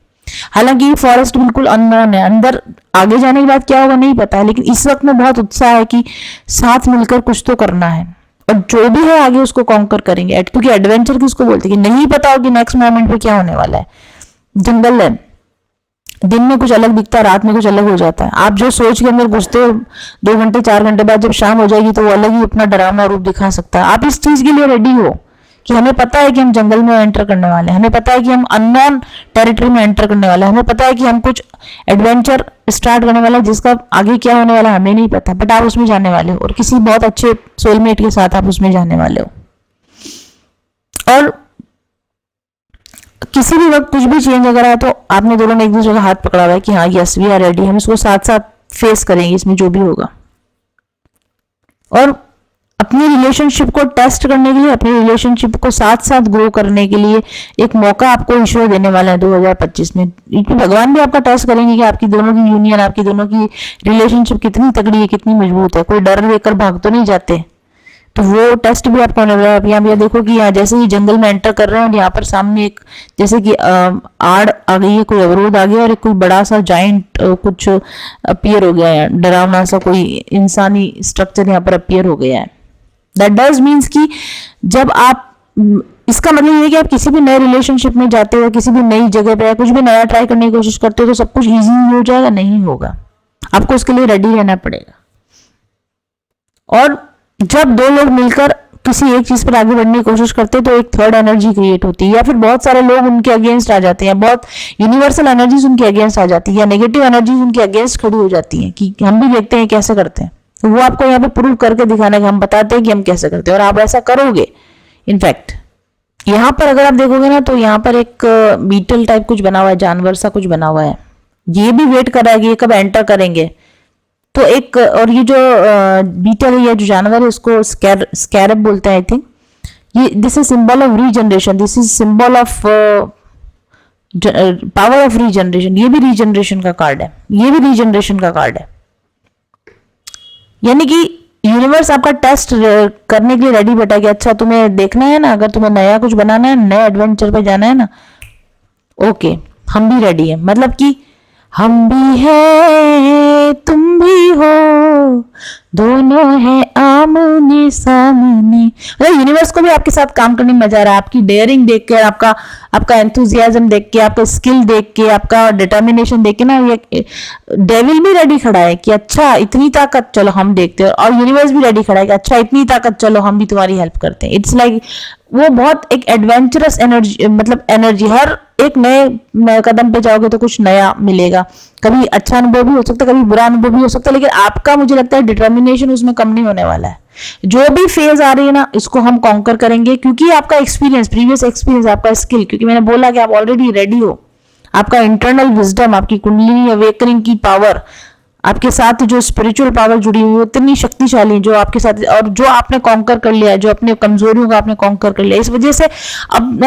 हालांकि फॉरेस्ट बिल्कुल अननोन है, अंदर आगे जाने के बाद क्या होगा नहीं पता है, लेकिन इस वक्त में बहुत उत्साह है कि साथ मिलकर कुछ तो करना है, और जो भी है आगे उसको कॉन्कर करेंगे। क्योंकि एडवेंचर किसको बोलते हैं कि नहीं पता हो कि नेक्स्ट मोमेंट पे क्या होने वाला है। जंगल है, दिन में कुछ अलग दिखता है, रात में कुछ अलग हो जाता है। आप जो सोच के अंदर घुसते हो 2 घंटे 4 घंटे बाद जब शाम हो जाएगी तो वो अलग ही अपना डरावना रूप दिखा सकता है। आप इस चीज के लिए रेडी हो कि हमें पता है कि हम जंगल में एंटर करने वाले हैं, हमें पता है कि हम अननोन टेरिटरी में एंटर करने वाले हैं, हमें पता है कि हम कुछ एडवेंचर स्टार्ट करने वाले हैं जिसका आगे क्या होने वाला है हमें नहीं पता, बट आप उसमें जाने वाले हो, और किसी बहुत अच्छे सोलमेट के साथ आप उसमें जाने वाले हो। और किसी भी वक्त कुछ भी चेंज अगर आए तो आपने दोनों ने एक दूसरे का हाथ पकड़ा हुआ है कि हाँ यस वी आर रेडी, हम इसको साथ साथ फेस करेंगे, इसमें जो भी होगा। और अपनी रिलेशनशिप को टेस्ट करने के लिए, अपनी रिलेशनशिप को साथ साथ ग्रो करने के लिए एक मौका आपको ईश्वर देने वाला है 2025 में। भगवान भी आपका टेस्ट करेंगे कि आपकी दोनों की यूनियन, आपकी दोनों की रिलेशनशिप कितनी तगड़ी है, कितनी मजबूत है। कोई डर लेकर भाग तो नहीं जाते, तो वो टेस्ट भी आपको होने वाला है। यहाँ देखो कि यहाँ जैसे ही जंगल में एंटर कर रहे हैं, यहाँ पर सामने एक जैसे कि आड़ आ गई है, कोई अवरोध आ गया, और एक कोई बड़ा सा जाइंट कुछ अपीयर हो गया है, डरावना सा कोई इंसानी स्ट्रक्चर यहाँ पर अपीयर हो गया है। दैट डज मीन्स कि जब आप, इसका मतलब ये है कि आप किसी भी नए रिलेशनशिप में जाते हो, किसी भी नई जगह पे कुछ भी नया ट्राई करने की कोशिश करते हो, तो सब कुछ इजी हो जाएगा? नहीं होगा, आपको उसके लिए रेडी रहना पड़ेगा। और जब 2 लोग मिलकर किसी एक चीज पर आगे बढ़ने की कोशिश करते हैं तो एक थर्ड एनर्जी क्रिएट होती है, या फिर बहुत सारे लोग उनके अगेंस्ट आ जाते हैं, बहुत यूनिवर्सल एनर्जीज उनके अगेंस्ट आ जाती है, या नेगेटिव एनर्जीज उनके अगेंस्ट खड़ी हो जाती है कि हम भी देखते हैं कैसे करते हैं। तो वो आपको यहाँ पे प्रूव करके दिखाना है कि हम बताते हैं कि हम कैसे करते हैं, और आप ऐसा करोगे। इनफैक्ट यहाँ पर अगर आप देखोगे ना, तो यहाँ पर एक बीटल टाइप कुछ बना हुआ है, जानवर सा कुछ बना हुआ है, ये भी वेट कर रहा है कि ये कब एंटर करेंगे। तो एक, और ये जो बीटल है, जो जानवर है, उसको स्कैरब बोलते हैं आई थिंक। ये this is symbol of regeneration, this is symbol of power of regeneration. ये भी रीजनरेशन का कार्ड है, ये भी रीजनरेशन का कार्ड है। यानी कि यूनिवर्स आपका टेस्ट करने के लिए रेडी बैठा है कि अच्छा तुम्हें देखना है ना, अगर तुम्हें नया कुछ बनाना है, नए एडवेंचर पे जाना है ना, ओके हम भी रेडी है। मतलब कि हम भी हैं तुम भी हो, दोनों है आमने सामने। मतलब यूनिवर्स को भी आपके साथ काम करने में मजा आ रहा है, आपकी डेयरिंग देख के, आपका एंथुजियाज्म देख के, आपका स्किल देख के, आपका डिटर्मिनेशन देख के ना, ये डेविल भी रेडी खड़ा है कि अच्छा इतनी ताकत, चलो हम देखते हैं, और यूनिवर्स भी रेडी खड़ा है कि अच्छा इतनी ताकत, चलो हम भी तुम्हारी हेल्प करते हैं। इट्स लाइक वो बहुत एक एडवेंचरस एनर्जी, मतलब एनर्जी, हर एक नए कदम पे जाओगे तो कुछ नया मिलेगा। कभी अच्छा अनुभव भी हो सकता है, कभी बुरा अनुभव भी हो सकता है, लेकिन आपका मुझे लगता है डिटर्मिनेशन उसमें कम नहीं होने वाला है। जो भी फेज आ रही है ना, इसको हम कॉन्कर करेंगे, क्योंकि आपका एक्सपीरियंस, प्रीवियस एक्सपीरियंस, आपका स्किल, क्योंकि मैंने बोला कि आप ऑलरेडी रेडी हो, आपका इंटरनल विजडम, आपकी कुंडलिनी अवेकनिंग की पावर, आपके साथ जो स्पिरिचुअल पावर जुड़ी हुई है इतनी शक्तिशाली है, जो आपके साथ, और जो आपने कॉन्कर कर लिया है, जो अपने कमजोरियों का आपने कॉन्कर कर लिया, इस वजह से अब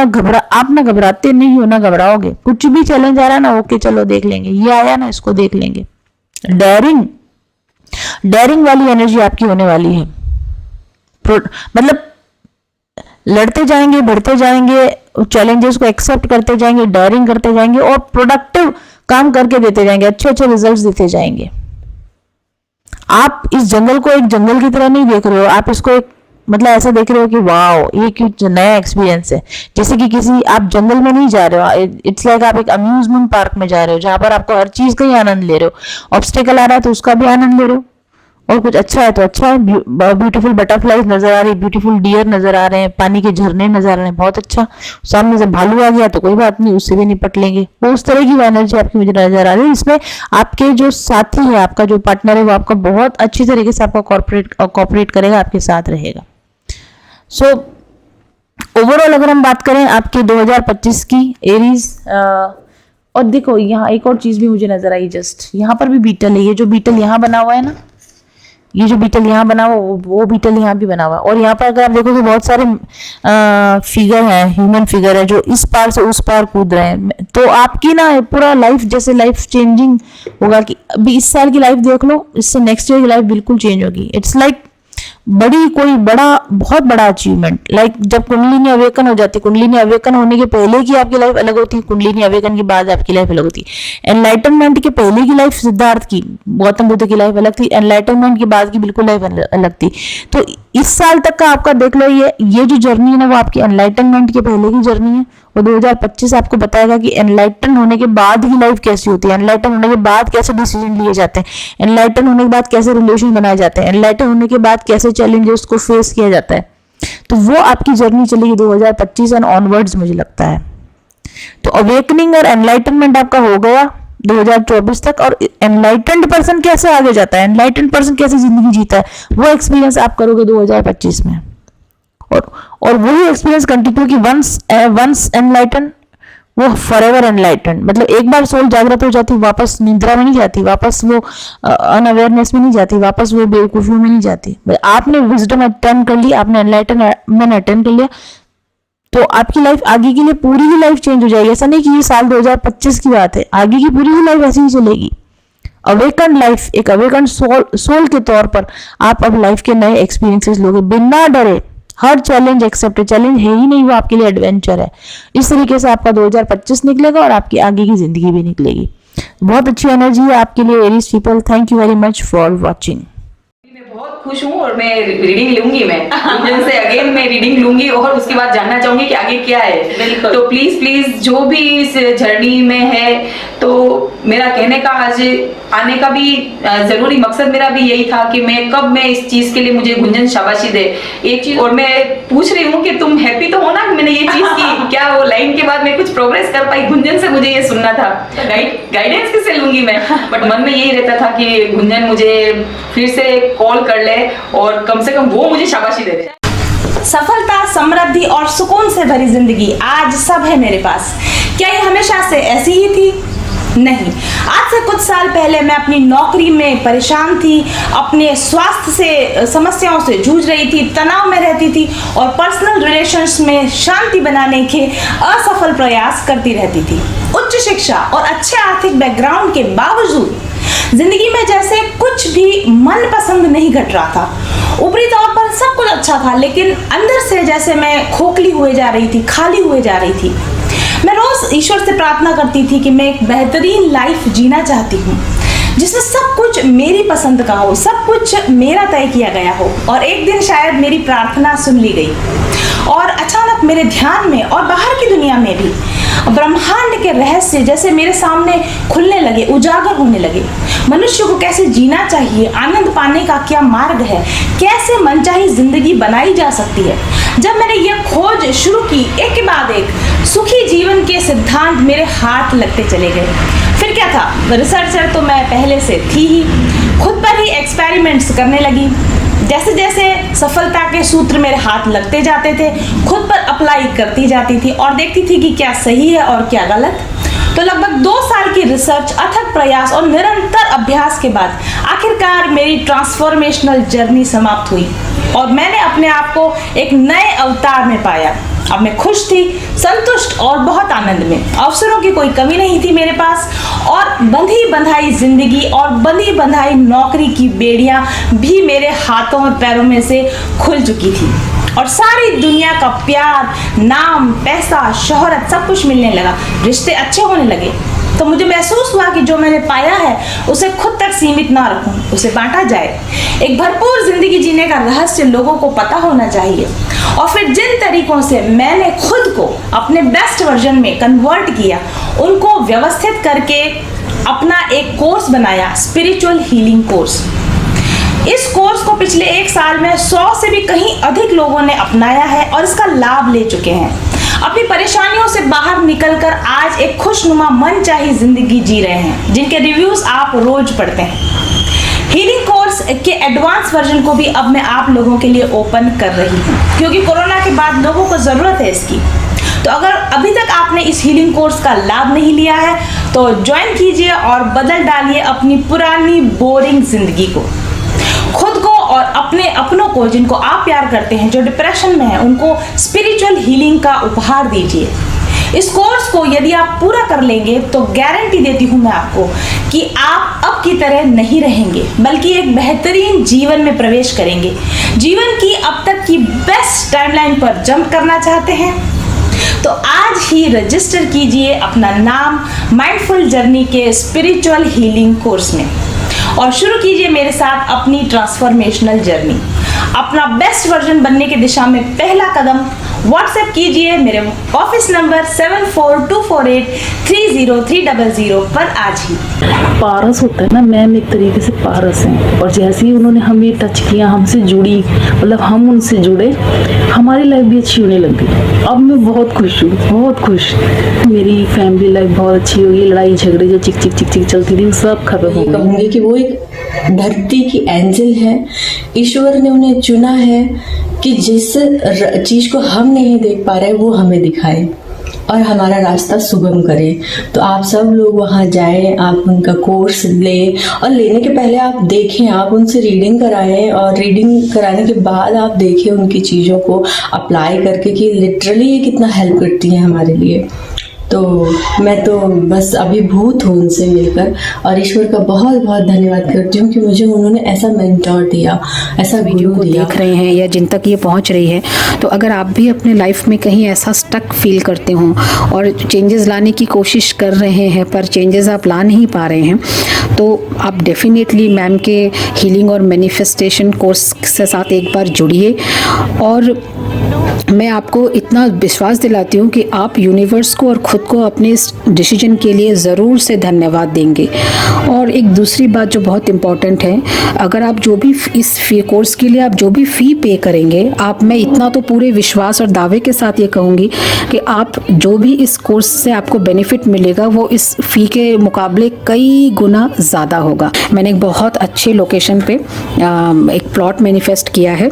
आप ना घबराते नहीं हो, ना घबराओगे। कुछ भी चैलेंज आ रहा है ना, ओके चलो देख लेंगे, ये आया ना इसको देख लेंगे। डेयरिंग वाली एनर्जी आपकी होने वाली है। मतलब लड़ते जाएंगे, बढ़ते जाएंगे, चैलेंजेस को एक्सेप्ट करते जाएंगे, डेयरिंग करते जाएंगे, और प्रोडक्टिव काम करके देते जाएंगे, अच्छे अच्छे रिजल्ट्स देते जाएंगे। आप इस जंगल को एक जंगल की तरह नहीं देख रहे हो, आप इसको एक, मतलब ऐसा देख रहे हो कि वाओ ये क्यों नया एक्सपीरियंस है। जैसे कि किसी, आप जंगल में नहीं जा रहे हो, इट्स लाइक आप एक अम्यूजमेंट पार्क में जा रहे हो, जहां पर आपको हर चीज का ही आनंद ले रहे हो। ऑब्स्टेकल आ रहा है तो उसका भी आनंद ले रहे हो, और कुछ अच्छा है तो अच्छा है। ब्यूटीफुल बटरफ्लाईज नजर आ रही, ब्यूटीफुल डियर नजर आ रहे हैं, पानी के झरने नजर आ रहे हैं, बहुत अच्छा। सामने से भालू आ गया तो कोई बात नहीं, उससे भी निपट लेंगे। वो उस तरह की एनर्जी आपकी मुझे नजर आ रही है। इसमें आपके जो साथी है, आपका जो पार्टनर है, वो आपका बहुत अच्छी तरीके से आपका कॉपरेट करेगा, आपके साथ रहेगा। सो ओवरऑल अगर हम बात करें आपके 2025 की एरीज, और देखो यहाँ एक और चीज भी मुझे नजर आई, जस्ट यहाँ पर भी बीटल है। ये जो बीटल यहाँ बना हुआ है ना, ये जो बीटल यहाँ बना हुआ, वो बीटल यहाँ भी बना हुआ है। और यहाँ पर अगर आप देखोगे बहुत सारे फिगर हैं, ह्यूमन फिगर है, जो इस पार से उस पार कूद रहे हैं। तो आपकी ना पूरा लाइफ जैसे लाइफ चेंजिंग होगा, कि अभी इस साल की लाइफ देख लो, इससे नेक्स्ट ईयर की लाइफ बिल्कुल चेंज होगी। इट्स लाइक बहुत बड़ा अचीवमेंट। लाइक जब कुंडलिनी अवेकन हो जाती है, कुंडलिनी अवेकन होने के पहले की आपकी लाइफ अलग होती है, कुंडलिनी अवेकन के बाद आपकी लाइफ अलग होती है। एनलाइटनमेंट के पहले की लाइफ सिद्धार्थ की, गौतम बुद्ध की लाइफ अलग थी, एनलाइटनमेंट के बाद की बिल्कुल लाइफ अलग थी। तो इस साल तक का आपका देख लो, ये जो जर्नी है ना, वो आपकी एनलाइटनमेंट के पहले की जर्नी है। और 2025 आपको बताएगा कि एनलाइटन होने के बाद की लाइफ कैसी होती है, एनलाइटन होने के बाद कैसे डिसीजन लिए जाते हैं, एनलाइटन होने के बाद कैसे रिलेशन बनाए जाते हैं, एनलाइटन होने के बाद कैसे चैलेंजेस को फेस किया जाता है। तो वो आपकी जर्नी चलेगी 2025 एंड ऑनवर्ड्स, मुझे लगता है। तो अवेकनिंग और एनलाइटनमेंट आपका हो गया 2024 तक। और एनलाइटेंड पर्सन कैसे आगे जाता है, एनलाइटेंड पर्सन कैसे जिंदगी जीता है, वो एक्सपीरियंस आप करोगे 2025 में। और वही एक्सपीरियंस कंटिन्यू की वंस एनलाइटन वो फॉरएवर एनलाइटन। मतलब एक बार सोल जागृत हो जाती, वापस निद्रा में नहीं जाती, वापस वो अनअवेयरनेस में नहीं जाती, वापस वो बेवकूफियों में नहीं जाती। आपने विजडम अटेंड कर ली, आपने एनलाइटनमेंट अटेंड कर लिया, तो आपकी लाइफ आगे के लिए पूरी ही लाइफ चेंज हो जाएगी। ऐसा नहीं कि ये साल 2025 की बात है, आगे की पूरी ही लाइफ ऐसी ही चलेगी। अवेकन लाइफ, एक अवेकन सोल के तौर पर आप अब लाइफ के नए एक्सपीरियंसेस लोगे बिना डरे। हर चैलेंज एक्सेप्ट, चैलेंज है ही नहीं, वो आपके लिए एडवेंचर है। इस तरीके से आपका 2025 निकलेगा और आपकी आगे की जिंदगी भी निकलेगी। बहुत अच्छी एनर्जी है आपके लिए Aries people. Thank you very much for watching. मैं बहुत खुश हूँ और मैं रीडिंग लूंगी, मैं गुंजन से अगेन मैं रीडिंग लूंगी और उसके बाद जानना चाहूंगी कि आगे क्या है। तो प्लीज जो भी इस जर्नी में है, तो मेरा कहने का आज आने का भी जरूरी मकसद मेरा भी यही था कि मैं इस चीज के लिए मुझे गुंजन शाबाशी दे एक चीज। और मैं पूछ रही हूँ कि तुम हैप्पी तो हो ना कि मैंने ये चीज की, क्या वो लाइन के बाद मैं कुछ प्रोग्रेस कर पाई? गुंजन से मुझे ये सुनना था, गाइडेंस किससे लूंगी मैं? बट मन में यही रहता था कि गुंजन मुझे फिर से कॉल कर ले और कम से कम वो मुझे शाबाशी दे दे। सफलता, समृद्धि और सुकून से भरी जिंदगी आज सब है मेरे पास। क्या ये हमेशा से ऐसी ही थी? नहीं। आज से कुछ साल पहले मैं अपनी नौकरी में परेशान थी, अपने स्वास्थ्य से समस्याओं से जूझ रही थी, तनाव में रहती थी और पर्सनल रिलेशंस में शांति बनाने के असफल प्रयास करती रहती थी। उच्च शिक्षा और अच्छे आर्थिक बैकग्राउंड के बावजूद जिंदगी में जैसे कुछ भी मन पसंद नहीं घट रहा था। ऊपरी तौर पर सब कुछ अच्छा था, लेकिन अंदर से जैसे मैं खोखली हुए जा रही थी, खाली हुए जा रही थी। मैं रोज ईश्वर से प्रार्थना करती थी कि मैं एक बेहतरीन लाइफ जीना चाहती हूँ। जिसमें सब कुछ मेरी पसंद का हो, सब कुछ मेरा तय किया गया हो। और एक दिन शायद मेरी प्रार्थना सुन ली गई और अचानक मेरे ध्यान में और बाहर की दुनिया में भी ब्रह्मांड के रहस्य जैसे मेरे सामने खुलने लगे, उजागर होने लगे। मनुष्य को कैसे जीना चाहिए, आनंद पाने का क्या मार्ग है, कैसे मनचाही जिंदगी बनाई जा सकती है। जब मैंने यह खोज शुरू की, एक के बाद एक सुखी जीवन के सिद्धांत मेरे हाथ लगते चले गए। फिर क्या था, रिसर्चर तो मैं पहले से थी ही, खुद पर ही एक्सपेरिमेंट्स करने लगी। जैसे जैसे सफलता के सूत्र मेरे हाथ लगते जाते थे, खुद पर अप्लाई करती जाती थी और देखती थी कि क्या सही है और क्या गलत। तो लगभग 2 साल की रिसर्च, अथक प्रयास और निरंतर अभ्यास के बाद आखिरकार मेरी ट्रांसफॉर्मेशनल जर्नी समाप्त हुई और मैंने अपने आप को एक नए अवतार में पाया। अब मैं खुश थी, संतुष्ट और बहुत आनंद में। अवसरों की कोई कमी नहीं थी मेरे पास और बंधी बंधाई जिंदगी और बंधी बंधाई नौकरी की बेड़ियां भी मेरे हाथों और पैरों में से खुल चुकी थी और सारी दुनिया का प्यार, नाम, पैसा, शोहरत सब कुछ मिलने लगा। रिश्ते अच्छे होने लगे। तो मुझे महसूस हुआ कि जो मैंने पाया है उसे खुद तक सीमित ना रखूं, उसे बांटा जाए। एक भरपूर जिंदगी जीने का रहस्य लोगों को पता होना चाहिए। और फिर जिन तरीकों से मैंने खुद को अपने बेस्ट वर्जन में कन्वर्ट किया, उनको व्यवस्थित करके अपना एक कोर्स बनाया, स्पिरिचुअल हीलिंग कोर्स। इस कोर्स को पिछले 1 साल में 100 से भी कहीं अधिक लोगों ने अपनाया है और इसका लाभ ले चुके हैं। अपनी परेशानियों से बाहर निकलकर आज एक खुशनुमा मनचाही जिंदगी जी रहे हैं, जिनके रिव्यूज आप रोज पढ़ते हैं। हीलिंग कोर्स के एडवांस वर्जन को भी अब मैं आप लोगों के लिए ओपन कर रही हूँ, क्योंकि कोरोना के बाद लोगों को जरूरत है इसकी। तो अगर अभी तक आपने इस हीलिंग कोर्स का लाभ नहीं लिया है तो ज्वाइन कीजिए और बदल डालिए अपनी पुरानी बोरिंग जिंदगी को। खुद को और अपने अपनों को, जिनको आप प्यार करते हैं, जो डिप्रेशन में है, उनको स्पिरिचुअल हीलिंग का उपहार दीजिए। इस कोर्स को यदि आप पूरा कर लेंगे तो गारंटी देती हूं मैं आपको कि आप अब की तरह नहीं रहेंगे, बल्कि एक बेहतरीन जीवन में प्रवेश करेंगे। जीवन की अब तक की बेस्ट टाइमलाइन पर जंप करना चाहते हैं तो आज ही रजिस्टर कीजिए अपना नाम माइंडफुल जर्नी के स्पिरिचुअल हीलिंग कोर्स में और शुरू कीजिए मेरे साथ अपनी ट्रांसफॉर्मेशनल जर्नी। अपना बेस्ट वर्जन बनने की दिशा में पहला कदम व्हाट्सएप कीजिए मेरे ऑफिस नंबर 7424830300 पर आज ही। पारस होता है ना मैम, एक तरीके से पारस हैं और जैसे ही उन्होंने हमें टच किया, हमसे जुड़ी, मतलब हम उनसे जुड़े, हमारी लाइफ भी अच्छी होने लग गई। अब मैं बहुत खुश हूँ, बहुत खुश। मेरी फैमिली लाइफ बहुत अच्छी हो गई। लड़ाई झगड़े जो चिक चिक चिक चिक चलती थी सब खत्म हो गई। कहूँगी कि वो एक धरती की एंजल है। ईश्वर ने उन्हें चुना है कि जिस चीज को हम नहीं देख पा रहे वो हमें दिखाए और हमारा रास्ता सुगम करे। तो आप सब लोग वहाँ जाएं, आप उनका कोर्स लें और लेने के पहले आप देखें, आप उनसे रीडिंग कराएं और रीडिंग कराने के बाद आप देखें उनकी चीज़ों को अप्लाई करके कि लिटरली ये कितना हेल्प करती हैं हमारे लिए। तो मैं तो बस अभिभूत हूँ उनसे मिलकर और ईश्वर का बहुत बहुत धन्यवाद करती हूँ कि मुझे उन्होंने ऐसा मेंटोर दिया, ऐसा वीडियो गुरु को दिया। देख रहे हैं या जिन तक ये पहुंच रही है, तो अगर आप भी अपने लाइफ में कहीं ऐसा स्टक फील करते हो और चेंजेस लाने की कोशिश कर रहे हैं पर चेंजेस आप ला नहीं पा रहे हैं, तो आप डेफिनेटली मैम के हीलिंग और मैनिफेस्टेशन कोर्स के साथ एक बार जुड़िए। और मैं आपको इतना विश्वास दिलाती हूँ कि आप यूनिवर्स को और ख़ुद को अपने इस डिसीजन के लिए ज़रूर से धन्यवाद देंगे। और एक दूसरी बात जो बहुत इम्पॉर्टेंट है, अगर आप जो भी इस फी कोर्स के लिए आप जो भी फ़ी पे करेंगे, आप, मैं इतना तो पूरे विश्वास और दावे के साथ ये कहूँगी कि आप जो भी इस कोर्स से आपको बेनिफिट मिलेगा वो इस फ़ी के मुकाबले कई गुना ज़्यादा होगा। मैंने एक बहुत अच्छे लोकेशन पे एक प्लॉट मैनिफेस्ट किया है,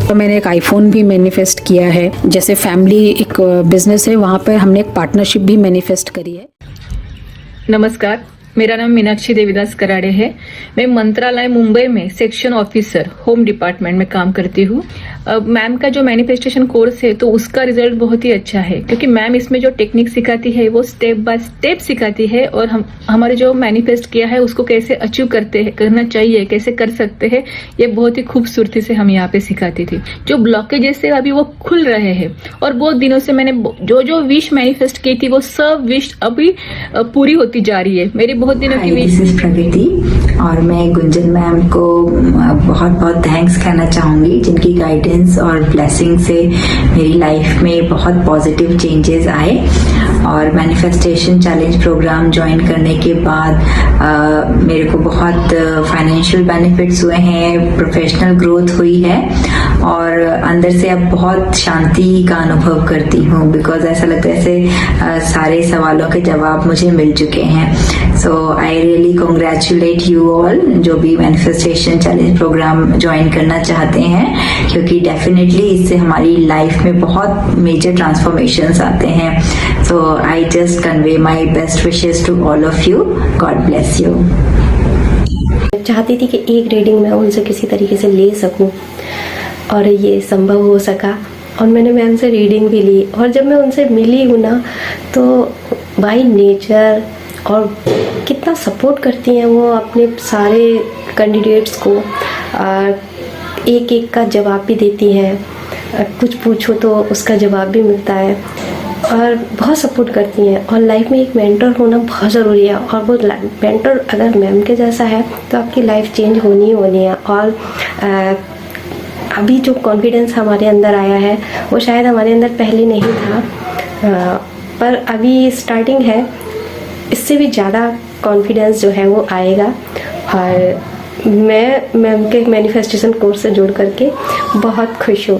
तो मैंने एक आईफोन भी मैनिफेस्ट किया है। जैसे फैमिली एक बिजनेस है, वहाँ पर हमने एक पार्टनरशिप भी मैनिफेस्ट करी है। नमस्कार, मेरा नाम मीनाक्षी देवीदास कराड़े है। मैं मंत्रालय मुंबई में सेक्शन ऑफिसर होम डिपार्टमेंट में काम करती हूँ। मैम का जो मैनिफेस्टेशन कोर्स है तो उसका रिजल्ट बहुत ही अच्छा है, क्योंकि मैम इसमें जो टेक्निक सिखाती है वो स्टेप बाय स्टेप सिखाती है और हमारे जो मैनिफेस्ट किया है उसको कैसे अचीव करना चाहिए, कैसे कर सकते हैं, ये बहुत ही खूबसूरती से हम यहाँ पे सिखाती थी। जो ब्लॉकेजेस है अभी वो खुल रहे हैं और बहुत दिनों से मैंने जो विश मैनिफेस्ट की थी वो सब विश अभी पूरी होती जा रही है। मेरी बहुत दिनों की दिस इज प्रगति और मैं गुंजन मैम को बहुत बहुत थैंक्स कहना चाहूँगी, जिनकी गाइडेंस और ब्लेसिंग से मेरी लाइफ में बहुत पॉजिटिव चेंजेस आए। और मैनिफेस्टेशन चैलेंज प्रोग्राम ज्वाइन करने के बाद मेरे को बहुत फाइनेंशियल बेनिफिट्स हुए हैं, प्रोफेशनल ग्रोथ हुई है और अंदर से अब बहुत शांति का अनुभव करती हूँ, बिकॉज ऐसा लगता है जैसे सारे सवालों के जवाब मुझे मिल चुके हैं। So I really congratulate you all जो भी मैनिफेस्टेशन चैलेंज प्रोग्राम ज्वाइन करना चाहते हैं, क्योंकि डेफिनेटली इससे हमारी लाइफ में बहुत मेजर ट्रांसफॉर्मेशंस आते हैं। So I just convey my best wishes to all of you. God bless you. चाहती थी कि एक रीडिंग मैं उनसे किसी तरीके से ले सकूं और ये संभव हो सका और मैंने मैम से रीडिंग भी ली। और जब मैं उनसे मिली हूँ ना तो बाय नेचर और कितना सपोर्ट करती हैं वो अपने सारे कैंडिडेट्स को, एक एक का जवाब भी देती हैं, कुछ पूछो तो उसका जवाब भी मिलता है और बहुत सपोर्ट करती हैं। और लाइफ में एक मेंटर होना बहुत ज़रूरी है और वो मेंटर अगर मैम के जैसा है तो आपकी लाइफ चेंज होनी ही होनी है। और अभी जो कॉन्फिडेंस हमारे अंदर आया है वो शायद हमारे अंदर पहले नहीं था, पर अभी स्टार्टिंग है, इससे भी ज़्यादा कॉन्फिडेंस जो है वो आएगा। और मैं मैम के मैनिफेस्टेशन कोर्स से जुड़ करके बहुत खुश हूँ।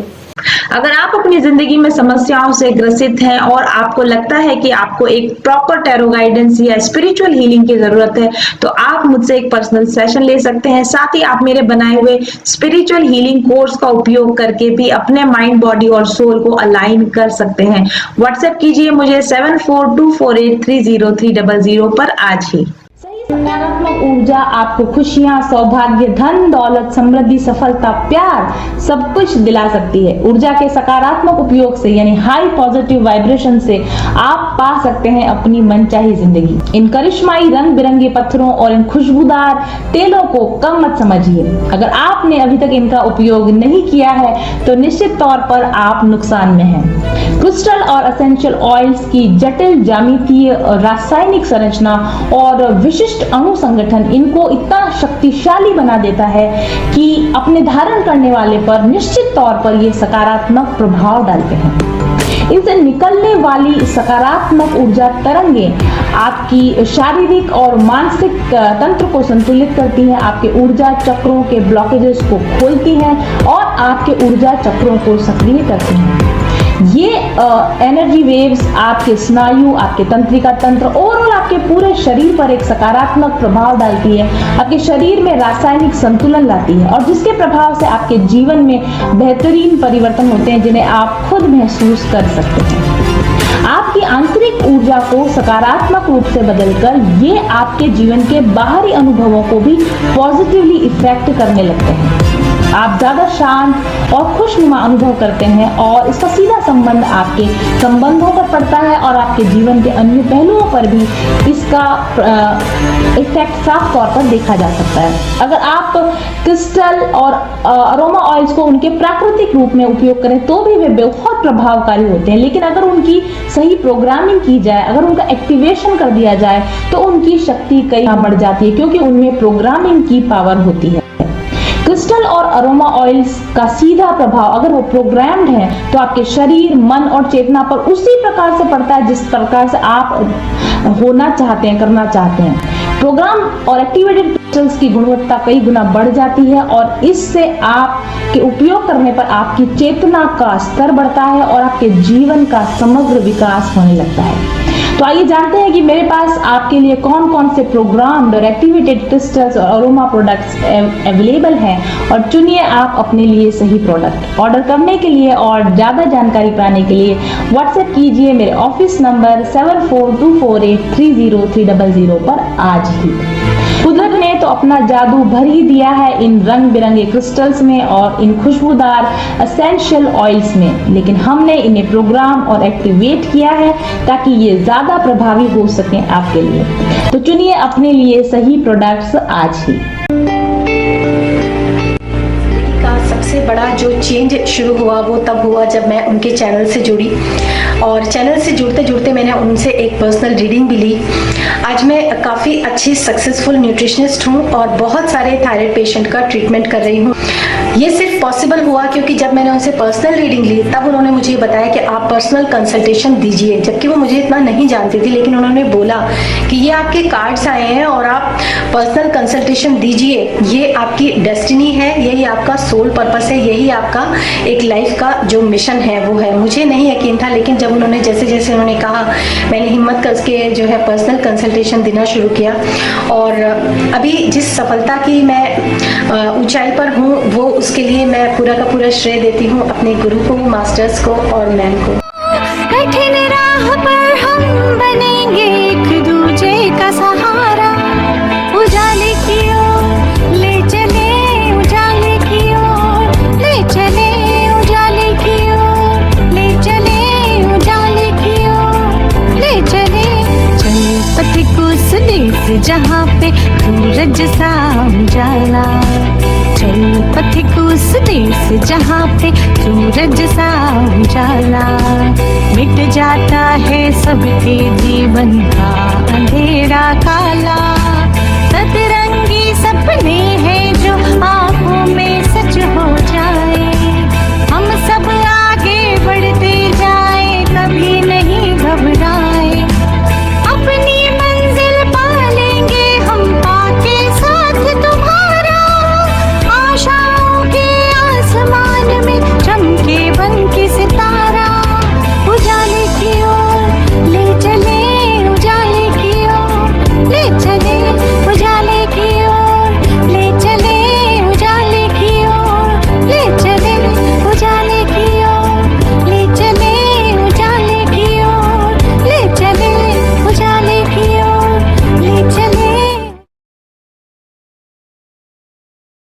अगर आप अपनी जिंदगी में समस्याओं से ग्रसित हैं और आपको लगता है कि आपको एक प्रॉपर टैरो गाइडेंस या स्पिरिचुअल हीलिंग की जरूरत है तो आप मुझसे एक पर्सनल सेशन ले सकते हैं। साथ ही आप मेरे बनाए हुए स्पिरिचुअल हीलिंग कोर्स का उपयोग करके भी अपने माइंड, बॉडी और सोल को अलाइन कर सकते हैं। व्हाट्सएप कीजिए मुझे 7424830300 पर आज ही। सकारात्मक ऊर्जा आपको खुशियां, सौभाग्य, धन, दौलत, समृद्धि, सफलता, प्यार सब कुछ दिला सकती है। ऊर्जा के सकारात्मक उपयोग से यानी हाई पॉजिटिव वाइब्रेशन से आप पा सकते हैं अपनी मनचाही जिंदगी। इन करिश्माई रंग बिरंगे पत्थरों और इन खुशबूदार तेलों को कम मत समझिए। अगर आपने अभी तक इनका उपयोग नहीं किया है तो निश्चित तौर पर आप नुकसान में हैं। क्रिस्टल और एसेंशियल ऑयल्स की जटिल ज्यामितीय, रासायनिक संरचना और विशिष्ट अणु संगठन इनको इतना शक्तिशाली बना देता है कि अपने धारण करने वाले पर निश्चित तौर पर ये सकारात्मक प्रभाव डालते हैं। इनसे निकलने वाली सकारात्मक ऊर्जा तरंगे आपकी शारीरिक और मानसिक तंत्र को संतुलित करती हैं, आपके ऊर्जा चक्रों के ब्लॉकेजेस को खोलती हैं और आपके ऊर्जा चक्रों को सक्रिय करती हैं। ये एनर्जी वेव्स आपके स्नायु, आपके तंत्रिका तंत्र, ओवरऑल आपके पूरे शरीर पर एक सकारात्मक प्रभाव डालती है, आपके शरीर में रासायनिक संतुलन लाती है और जिसके प्रभाव से आपके जीवन में बेहतरीन परिवर्तन होते हैं जिन्हें आप खुद महसूस कर सकते हैं। आपकी आंतरिक ऊर्जा को सकारात्मक रूप से बदलकर ये आपके जीवन के बाहरी अनुभवों को भी पॉजिटिवली इफेक्ट करने लगते हैं। आप ज्यादा शांत और खुशनुमा अनुभव करते हैं और इसका सीधा संबंध आपके संबंधों पर पड़ता है और आपके जीवन के अन्य पहलुओं पर भी इसका इफेक्ट साफ तौर पर देखा जा सकता है। अगर आप क्रिस्टल और अरोमा ऑयल्स को उनके प्राकृतिक रूप में उपयोग करें तो भी वे बहुत प्रभावकारी होते हैं, लेकिन अगर उनकी सही प्रोग्रामिंग की जाए, अगर उनका एक्टिवेशन कर दिया जाए तो उनकी शक्ति कई बढ़ जाती है क्योंकि उनमें प्रोग्रामिंग की पावर होती है। क्रिस्टल और अरोमा ऑयल्स का सीधा प्रभाव अगर वो प्रोग्राम्ड है तो आपके शरीर, मन और चेतना पर उसी प्रकार से पड़ता है जिस प्रकार से आप होना चाहते हैं, करना चाहते हैं। प्रोग्राम और एक्टिवेटेड क्रिस्टल्स की गुणवत्ता कई गुना बढ़ जाती है और इससे आपके उपयोग करने पर आपकी चेतना का स्तर बढ़ता है और आपके जीवन का समग्र विकास होने लगता है। तो आइए जानते हैं कि मेरे पास आपके लिए कौन कौन से प्रोग्राम्ड और एक्टिवेटेड क्रिस्टल्स और अरोमा प्रोडक्ट्स अवेलेबल हैं और चुनिए आप अपने लिए सही प्रोडक्ट। ऑर्डर करने के लिए और ज़्यादा जानकारी पाने के लिए व्हाट्सएप कीजिए मेरे ऑफिस नंबर 7424830300 पर आज ही। कुदरत ने तो अपना जादू भर ही दिया है इन रंग बिरंगे क्रिस्टल्स में और इन खुशबूदार एसेंशियल ऑयल्स में, लेकिन हमने इन्हें प्रोग्राम और एक्टिवेट किया है ताकि ये ज्यादा प्रभावी हो सकें आपके लिए। तो चुनिए अपने लिए सही प्रोडक्ट्स आज ही। का सबसे बड़ा जो चेंज शुरू हुआ वो तब हुआ जब मैं उनके चैनल से जुड़ी, और चैनल से जुड़ते जुड़ते मैंने उनसे एक पर्सनल रीडिंग भी ली। आज मैं काफ़ी अच्छी सक्सेसफुल न्यूट्रिशनिस्ट हूँ और बहुत सारे थायराइड पेशेंट का ट्रीटमेंट कर रही हूँ। ये सिर्फ पॉसिबल हुआ क्योंकि जब मैंने उनसे पर्सनल रीडिंग ली तब उन्होंने मुझे ये बताया कि आप पर्सनल कंसल्टेशन दीजिए, जबकि वो मुझे इतना नहीं जानती थी, लेकिन उन्होंने बोला कि ये आपके कार्ड्स आए हैं और आप पर्सनल कंसल्टेशन दीजिए, ये आपकी डेस्टिनी है, यही आपका सोल पर्पस है, यही आपका एक लाइफ का जो मिशन है वो है। मुझे नहीं यकीन था, लेकिन जब उन्होंने जैसे जैसे उन्होंने कहा मैंने हिम्मत करके जो है पर्सनल कंसल्टेशन देना शुरू किया, और अभी जिस सफलता की मैं ऊंचाई पर हूँ वो उसके लिए मैं पूरा का पूरा श्रेय देती हूँ अपने गुरु को, मास्टर्स को और मैम को। कठिन राह पर हम बनेंगे एक दूजे का सहारा, उजाले की ओर ले चले, उजाले की ओर ले चले, उजाले की ओर ले चले, उजाले की ओर ले चले। चले पथिक उस देश जहाँ पे सूरज सा उजाला, चल पथिक उस देश जहाँ पे सूरज सा उजाला, मिट जाता है सबके जीवन का अंधेरा काला, सतरंगी सपने हैं